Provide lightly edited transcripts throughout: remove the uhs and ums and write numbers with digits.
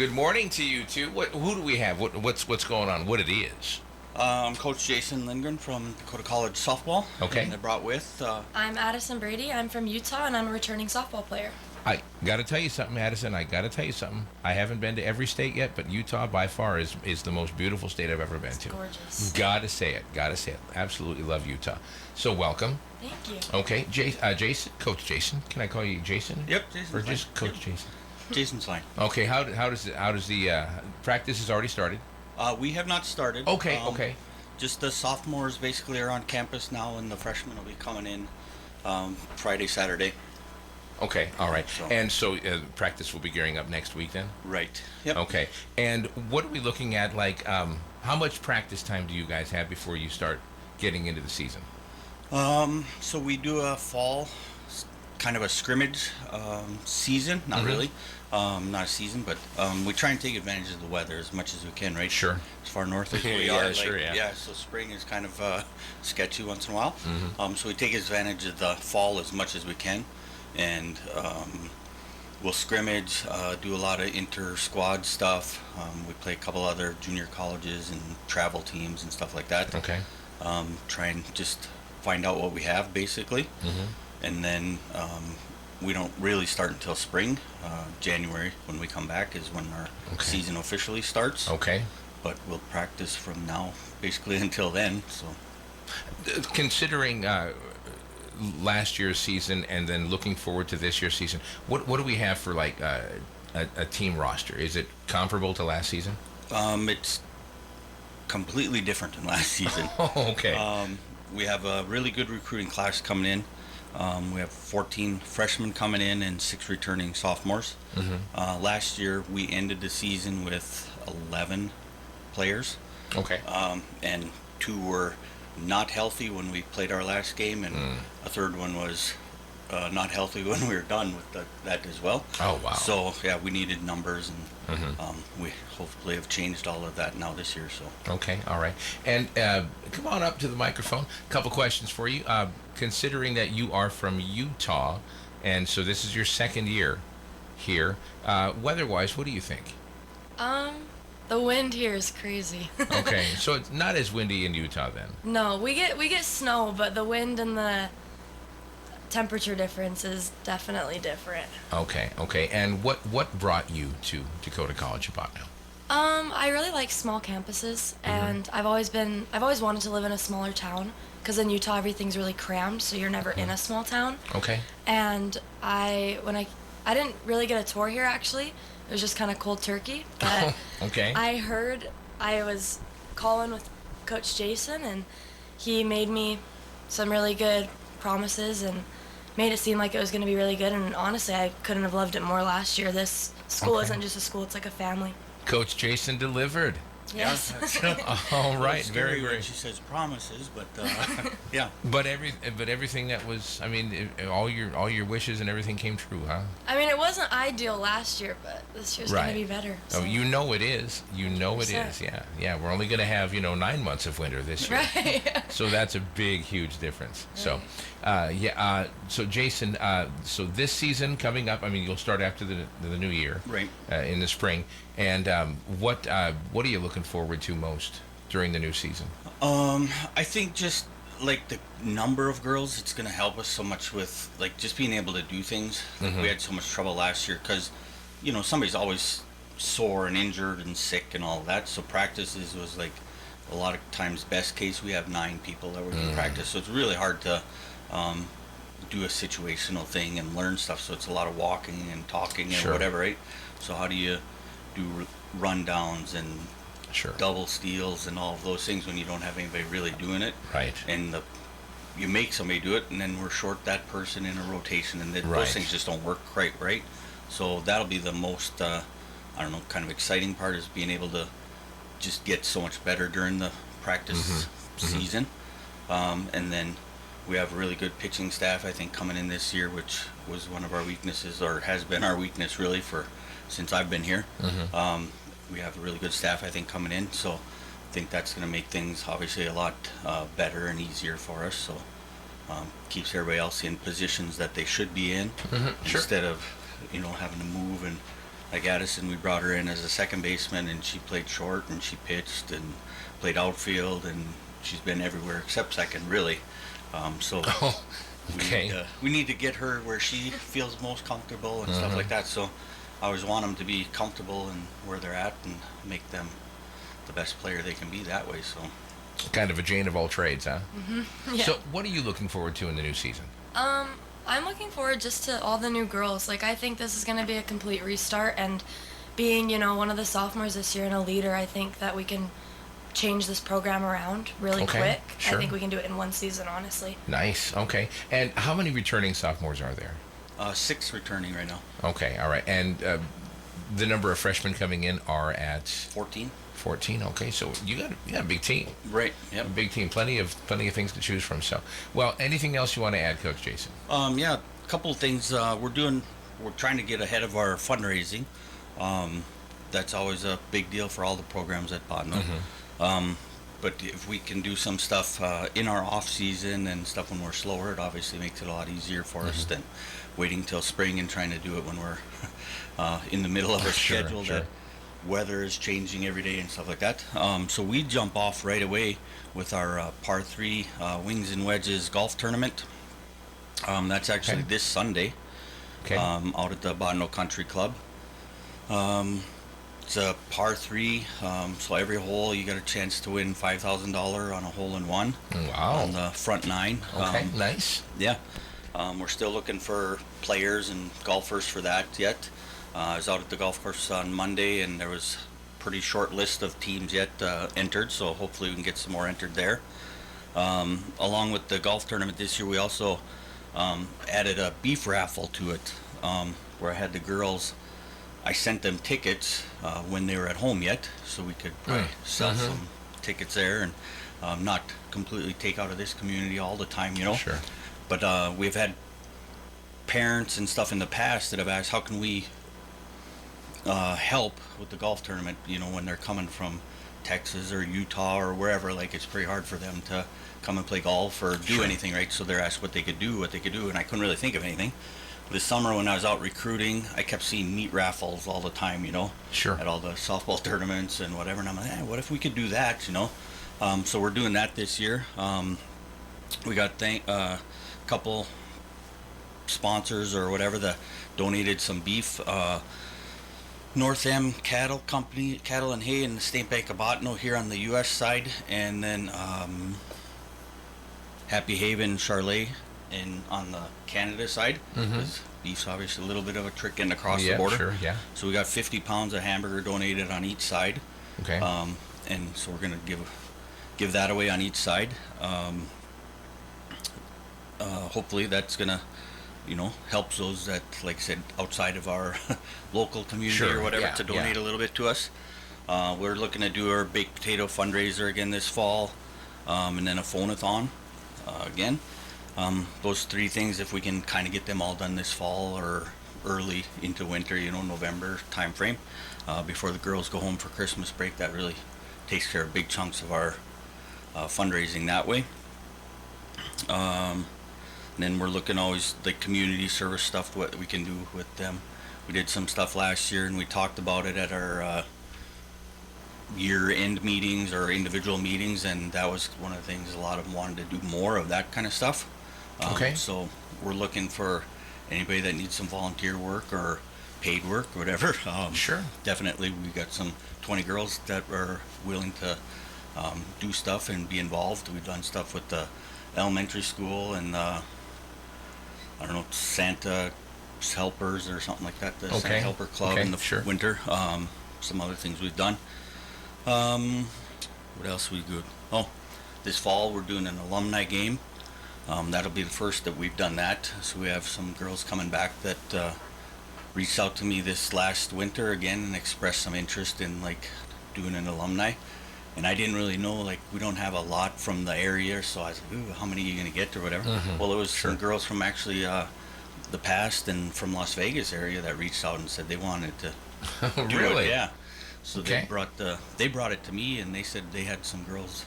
Good morning to you two. Who do we have? What's going on? What it is? I'm Coach Jason Lindgren from Dakota College softball. Okay. And I brought with. I'm Addison Brady. I'm from Utah, and I'm a returning softball player. I got to tell you something, Addison. I got to tell you something. I haven't been to every state yet, but Utah by far is the most beautiful state I've ever been to. Gorgeous. Got to say it. Got to say it. Absolutely love Utah. So welcome. Thank you. Okay, Jason, Coach Jason. Can I call you Jason? Yep, Jason. Or just Coach Jason? Jason's fine. Okay. How does the practice has already started? We have not started. Okay. Okay. Just the sophomores basically are on campus now, and the freshmen will be coming in Friday, Saturday. Okay. All right. So- And so practice will be gearing up next week then. Right. Yep. Okay. And what are we looking at? Like, how much practice time do you guys have before you start getting into the season? So we do a fall, kind of a scrimmage season. Not really. Not a season, but we try and take advantage of the weather as much as we can, right? Sure. As far north as we Yeah, are. sure, yeah. Yeah, so spring is kind of sketchy once in a while. So we take advantage of the fall as much as we can. And we'll scrimmage, do a lot of inter-squad stuff. We play a couple other junior colleges and travel teams and stuff like that. Okay. Try and just find out what we have, basically. And then we don't really start until spring. January, when we come back, is when our season officially starts. Okay. But we'll practice from now, basically, until then. So Considering last year's season and then looking forward to this year's season, what do we have for like a team roster? Is it comparable to last season? it's completely different than last season. Oh, okay. We have a really good recruiting class coming in. We have 14 freshmen coming in and 6 returning sophomores. Last year, we ended the season with 11 players, Okay. and 2 were not healthy when we played our last game, and a third one was not healthy when we were done with that as well. Oh, wow. So, yeah, we needed numbers, and we hopefully have changed all of that now this year. So. Okay, all right. And come on up to the microphone. A couple questions for you. Considering that you are from Utah, and so this is your second year here, weather-wise, what do you think? The wind here is crazy. Okay, so it's not as windy in Utah then. No, we get snow, but the wind and the temperature difference is definitely different. Okay, okay. And what brought you to Dakota College about now? I really like small campuses, and I've always wanted to live in a smaller town, because in Utah everything's really crammed, so you're never in a small town. Okay. And I didn't really get a tour here actually. It was just kind of cold turkey, but Okay. I was calling with Coach Jason, and he made me some really good promises and made it seem like it was going to be really good. And honestly, I couldn't have loved it more last year. This school Okay. isn't just a school; it's like a family. Coach Jason delivered. Yes. All right, Scary very, when very. she says promises, but yeah. But everything that was, I mean, all your wishes and everything came true, huh? I mean, it wasn't ideal last year, but this year's going Right. to be better. Oh, so. you know it is. You know it 100%. is. Yeah, yeah. We're only going to have 9 months of winter this year. Right. So that's a big, huge difference. So, so Jason, so this season coming up, I mean, you'll start after the new year, Right. in the spring. And what are you looking forward to most during the new season? I think just like the number of girls, it's going to help us so much with like just being able to do things. Like, we had so much trouble last year because, somebody's always sore and injured and sick and all of that. So practices was like a lot of times best case we have 9 people that were in practice. So it's really hard to do a situational thing and learn stuff. So it's a lot of walking and talking and Sure. whatever, right? So how do you do rundowns and Sure. double steals and all of those things when you don't have anybody really doing it? Right. And you make somebody do it, and then we're short that person in a rotation, and Right. those things just don't work quite right. So that'll be the most, kind of exciting part, is being able to just get so much better during the practice season. And then we have a really good pitching staff, I think, coming in this year, which was one of our weaknesses, or has been our weakness really since I've been here. We have a really good staff, I think, coming in, so I think that's going to make things obviously a lot better and easier for us. So keeps everybody else in positions that they should be in, Sure. instead of having to move and like Addison, we brought her in as a second baseman, and she played short, and she pitched and played outfield, and she's been everywhere except second, really. So Oh, okay. we need to get her where she feels most comfortable and stuff like that. So I always want them to be comfortable in where they're at and make them the best player they can be that way. So Kind of a Jane of all trades, huh? Yeah. So, what are you looking forward to in the new season? I'm looking forward just to all the new girls. Like, I think this is going to be a complete restart, and being, one of the sophomores this year and a leader, I think that we can change this program around really Okay, quick. sure. I think we can do it in one season, honestly. Nice. Okay. And how many returning sophomores are there? 6 returning right now. Okay. All right. And the number of freshmen coming in are at 14. 14. Okay. So you got a big team. Right. A Yep. big team. Plenty of things to choose from. So, well, anything else you want to add, Coach Jason? Yeah, a couple of things we're trying to get ahead of our fundraising. That's always a big deal for all the programs at Botno. But if we can do some stuff in our off season and stuff when we're slower, it obviously makes it a lot easier for us than waiting till spring and trying to do it when we're in the middle of a Sure, schedule sure. that weather is changing every day and stuff like that. So we jump off right away with our par 3 wings and wedges golf tournament. That's actually Okay. this Sunday. Okay. Out at the Botno Country Club. It's a par 3, so every hole you got a chance to win $5,000 on a hole-in-one Wow. on the front 9. Okay. Nice. Yeah. We're still looking for players and golfers for that yet. I was out at the golf course on Monday, and there was a pretty short list of teams yet entered, so hopefully we can get some more entered there. Along with the golf tournament this year, we also added a beef raffle to it, where I had the girls. I sent them tickets when they were at home yet, so we could probably sell some tickets there and not completely take out of this community all the time, Sure. But we've had parents and stuff in the past that have asked, how can we help with the golf tournament, when they're coming from Texas or Utah or wherever. Like, it's pretty hard for them to come and play golf or do Sure. anything, right? So they're asked what they could do, and I couldn't really think of anything. This summer when I was out recruiting, I kept seeing meat raffles all the time, Sure. at all the softball tournaments and whatever. And I'm like, what if we could do that, So we're doing that this year. We got a couple sponsors or whatever that donated some beef. North M Cattle Company, Cattle and Hay in the State Bank of Botno here on the U.S. side, and then Happy Haven Charlet on the Canada side. Because beef's obviously a little bit of a trick getting across the border. Sure. Yeah. So we got 50 pounds of hamburger donated on each side. Okay. And so we're gonna give that away on each side. Hopefully that's gonna helps those that, like I said, outside of our local community Sure, or whatever, yeah, to donate yeah. a little bit to us. We're looking to do our baked potato fundraiser again this fall, and then a phone-a-thon again. Those 3 things, if we can kind of get them all done this fall or early into winter, November time frame, before the girls go home for Christmas break, that really takes care of big chunks of our fundraising that way. And then we're looking always like community service stuff, what we can do with them. We did some stuff last year, and we talked about it at our year-end meetings or individual meetings, and that was one of the things a lot of them wanted to do more of that kind of stuff. Okay. So we're looking for anybody that needs some volunteer work or paid work or whatever. Sure. Definitely, we got some 20 girls that are willing to do stuff and be involved. We've done stuff with the elementary school and I don't know, Santa Helpers or something like that. The Okay. Santa Helper Club Okay, in the sure. winter. Some other things we've done. What else we do? Oh, this fall we're doing an alumni game. That'll be the first that we've done that. So we have some girls coming back that reached out to me this last winter again and expressed some interest in like doing an alumni. And I didn't really know, like, we don't have a lot from the area, so I was like, ooh, how many are you going to get or whatever? Well, it was Sure. some girls from actually the past and from Las Vegas area that reached out and said they wanted to do Really? it. Yeah. So Okay. they brought it to me, and they said they had some girls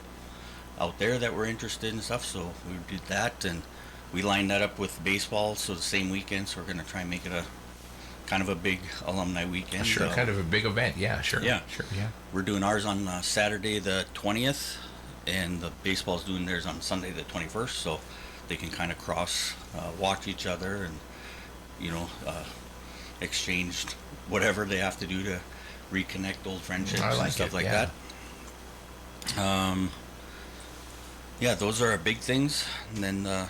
out there that were interested and stuff, so we did that, and we lined that up with baseball, so the same weekend, so we're going to try and make it a kind of a big alumni weekend. Sure, kind of a big event. Yeah, sure. Yeah. Sure, yeah. We're doing ours on Saturday the 20th, and the baseball's doing theirs on Sunday the 21st, so they can kind of cross watch each other and, exchange whatever they have to do to reconnect old friendships I like and stuff it, like yeah. that. Yeah, those are our big things. And then,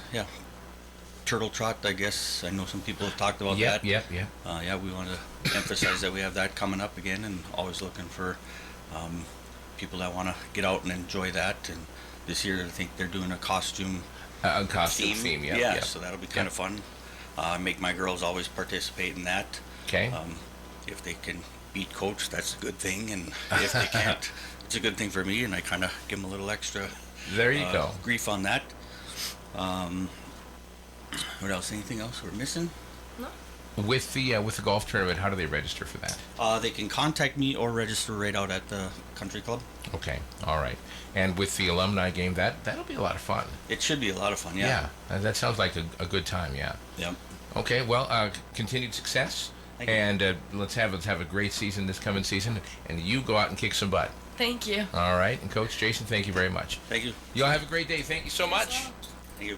Turtle Trot, I guess. I know some people have talked about that. Yep. Yeah, we want to emphasize that we have that coming up again, and always looking for people that want to get out and enjoy that. And this year, I think they're doing a costume Costume theme, yeah. yeah, so that'll be kind of fun. Make my girls always participate in that. Okay. If they can beat coach, that's a good thing, and if they can't, it's a good thing for me, and I kind of give them a little extra There you go. grief on that. What else? Anything else we're missing? No. With the golf tournament, how do they register for that? They can contact me or register right out at the country club. Okay, all right. And with the alumni game, that'll be a lot of fun. It should be a lot of fun, yeah. That sounds like a good time. Yeah. Yep. Okay, well, continued success, Thank you. and let's have a great season this coming season, and you go out and kick some butt. Thank you. All right, and Coach Jason, thank you very much. Thank you. Y'all have a great day. Thank you so much. Thank you.